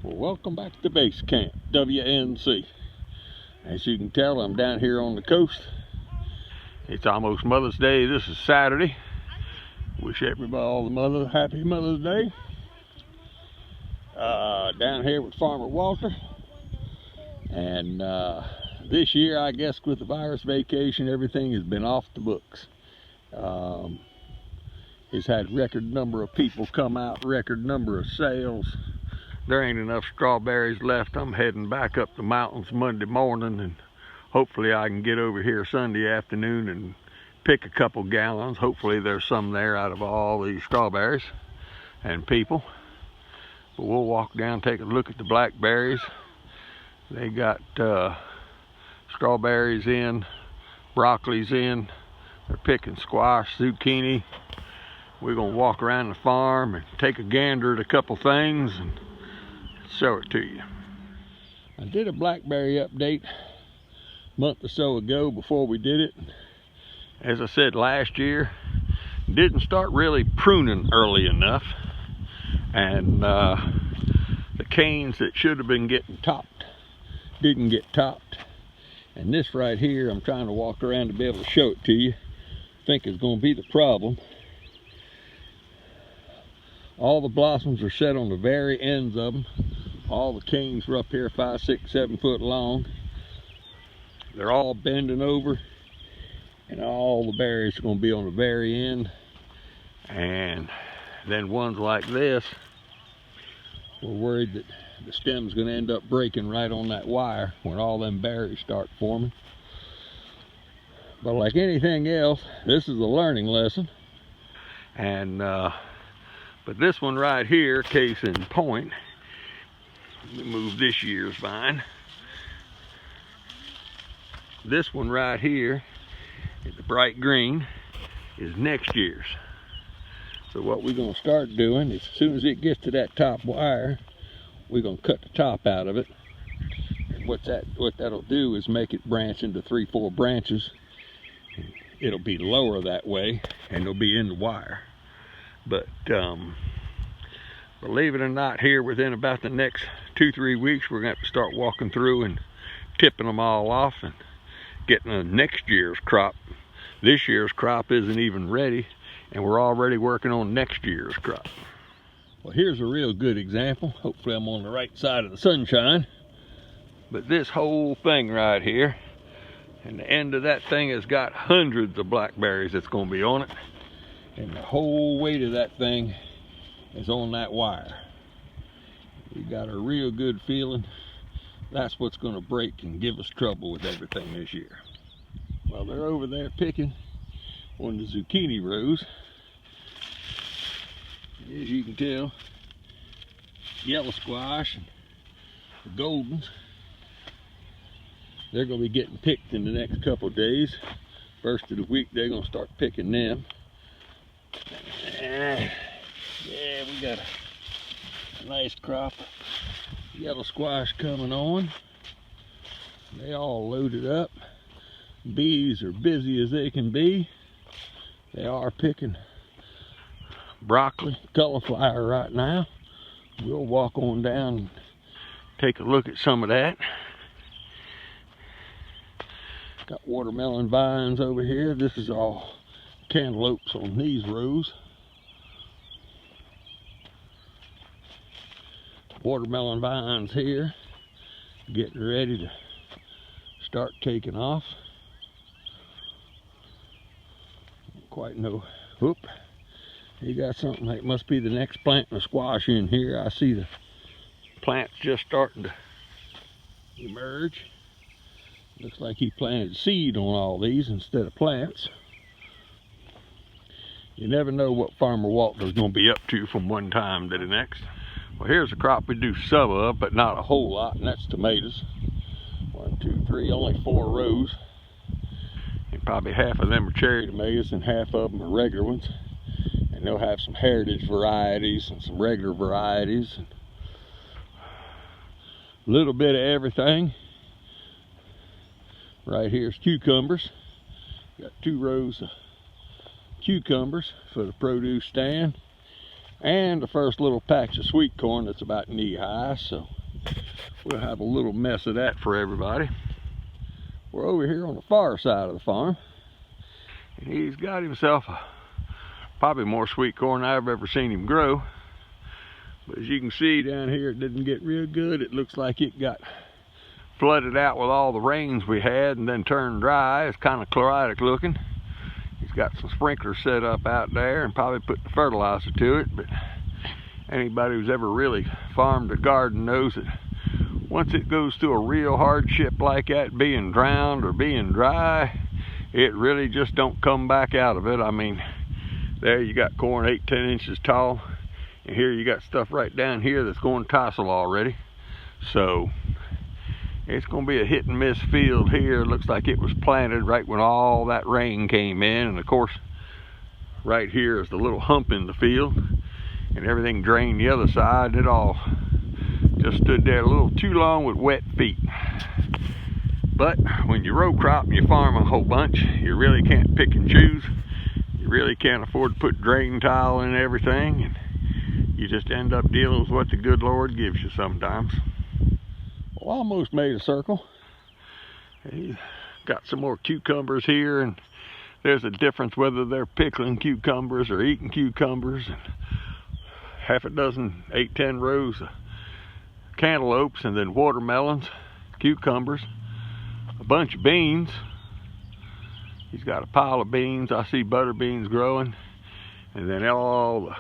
Well, welcome back to Base Camp, WNC. As you can tell, I'm down here on the coast. It's almost Mother's Day. This is Saturday. Wish everybody, all the mothers, happy Mother's Day. Down here with Farmer Walter. And this year, I guess with the virus vacation, everything has been off the books. He's had record number of people come out, record number of sales. There ain't enough strawberries left. I'm heading back up the mountains Monday morning, and hopefully I can get over here Sunday afternoon and pick a couple gallons. Hopefully there's some there out of all these strawberries and people. But we'll walk down, take a look at the blackberries. They got strawberries in, broccoli's in. They're picking squash, zucchini. We're gonna walk around the farm and take a gander at a couple things and show it to you. I did a blackberry update a month or so ago before we did it. As I said last year, didn't start really pruning early enough, and the canes that should have been getting topped didn't get topped. And this right here, I'm trying to walk around to be able to show it to you. I think is going to be the problem. All the blossoms are set on the very ends of them. All the canes were up here 5, 6, 7 foot long. They're all bending over, and all the berries are going to be on the very end. And then ones like this, we're worried that the stem's going to end up breaking right on that wire when all them berries start forming. But like anything else, this is a learning lesson. And but this one right here, case in point, let me move this year's vine. This one right here, the bright green, is next year's. So what we're going to start doing is, as soon as it gets to that top wire, we're going to cut the top out of it. And what that'll do is make it branch into 3, 4 branches. It'll be lower that way, and it'll be in the wire. But believe it or not, here within about the next 2, 3 weeks, we're going to have to start walking through and tipping them all off and getting a next year's crop. This year's crop isn't even ready, and we're already working on next year's crop. Well, here's a real good example. Hopefully I'm on the right side of the sunshine. But this whole thing right here, and the end of that thing has got hundreds of blackberries that's going to be on it. And the whole weight of that thing is on that wire. We got a real good feeling that's what's going to break and give us trouble with everything this year. Well, they're over there picking on the zucchini rows. As you can tell, yellow squash and the goldens, they're going to be getting picked in the next couple of days. First of the week, they're going to start picking them. Yeah, we got a nice crop of yellow squash coming on. They all loaded up. Bees are busy as they can be. They are picking broccoli, cauliflower right now. We'll walk on down and take a look at some of that. Got watermelon vines over here. This is all cantaloupes on these rows. Watermelon vines here, getting ready to start taking off. Quite know. Whoop. You got something that must be the next plant of squash in here. I see the plants just starting to emerge. Looks like he planted seed on all these instead of plants. You never know what Farmer Walter's going to be up to from one time to the next. Well, here's a crop we do some of, but not a whole lot, and that's tomatoes. 1, 2, 3, only 4 rows. And probably half of them are cherry tomatoes and half of them are regular ones. And they'll have some heritage varieties and some regular varieties. And a little bit of everything. Right here's cucumbers. Got 2 rows of cucumbers for the produce stand. and the first little patch of sweet corn that's about knee high, so we'll have a little mess of that for everybody. We're over here on the far side of the farm, and he's got himself probably more sweet corn than I've ever seen him grow. But as you can see down here, it didn't get real good. It looks like it got flooded out with all the rains we had and then turned dry. It's kind of chloritic looking. He's got some sprinklers set up out there and probably put the fertilizer to it, but anybody who's ever really farmed a garden knows that once it goes through a real hardship like that, being drowned or being dry, it really just don't come back out of it. I mean, there you got corn 8-10 inches tall, and here you got stuff right down here that's going tassel already. So it's going to be a hit and miss field here. It looks like it was planted right when all that rain came in, and of course right here is the little hump in the field, and everything drained the other side. It all just stood there a little too long with wet feet. But when you row crop and you farm a whole bunch, you really can't pick and choose. You really can't afford to put drain tile in everything, and you just end up dealing with what the good Lord gives you sometimes. Well, almost made a circle. He's got some more cucumbers here, and there's a difference whether they're pickling cucumbers or eating cucumbers. And half a dozen, 8-10 rows of cantaloupes, and then watermelons, cucumbers, a bunch of beans. He's got a pile of beans. I see butter beans growing, and then all the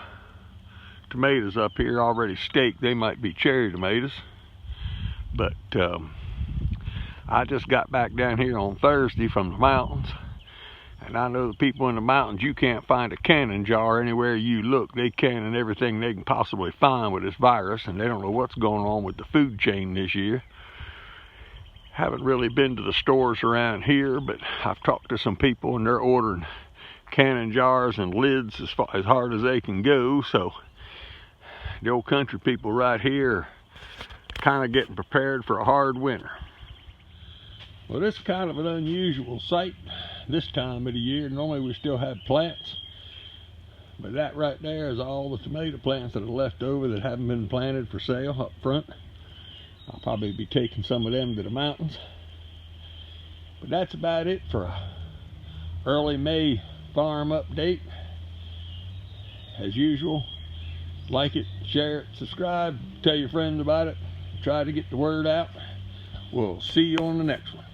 tomatoes up here already staked. They might be cherry tomatoes. But I just got back down here on Thursday from the mountains, and I know the people in the mountains, you can't find a canning jar anywhere you look. They canning everything they can possibly find with this virus, and they don't know what's going on with the food chain this year. Haven't really been to the stores around here, but I've talked to some people, and they're ordering canning jars and lids as hard as they can go. So the old country people right here kind of getting prepared for a hard winter. Well, this is kind of an unusual sight this time of the year. Normally we still have plants, but that right there is all the tomato plants that are left over that haven't been planted for sale up front. I'll probably be taking some of them to the mountains. But that's about it for a early May farm update. As usual, like it, share it, subscribe, tell your friends about it. Try to get the word out. We'll see you on the next one.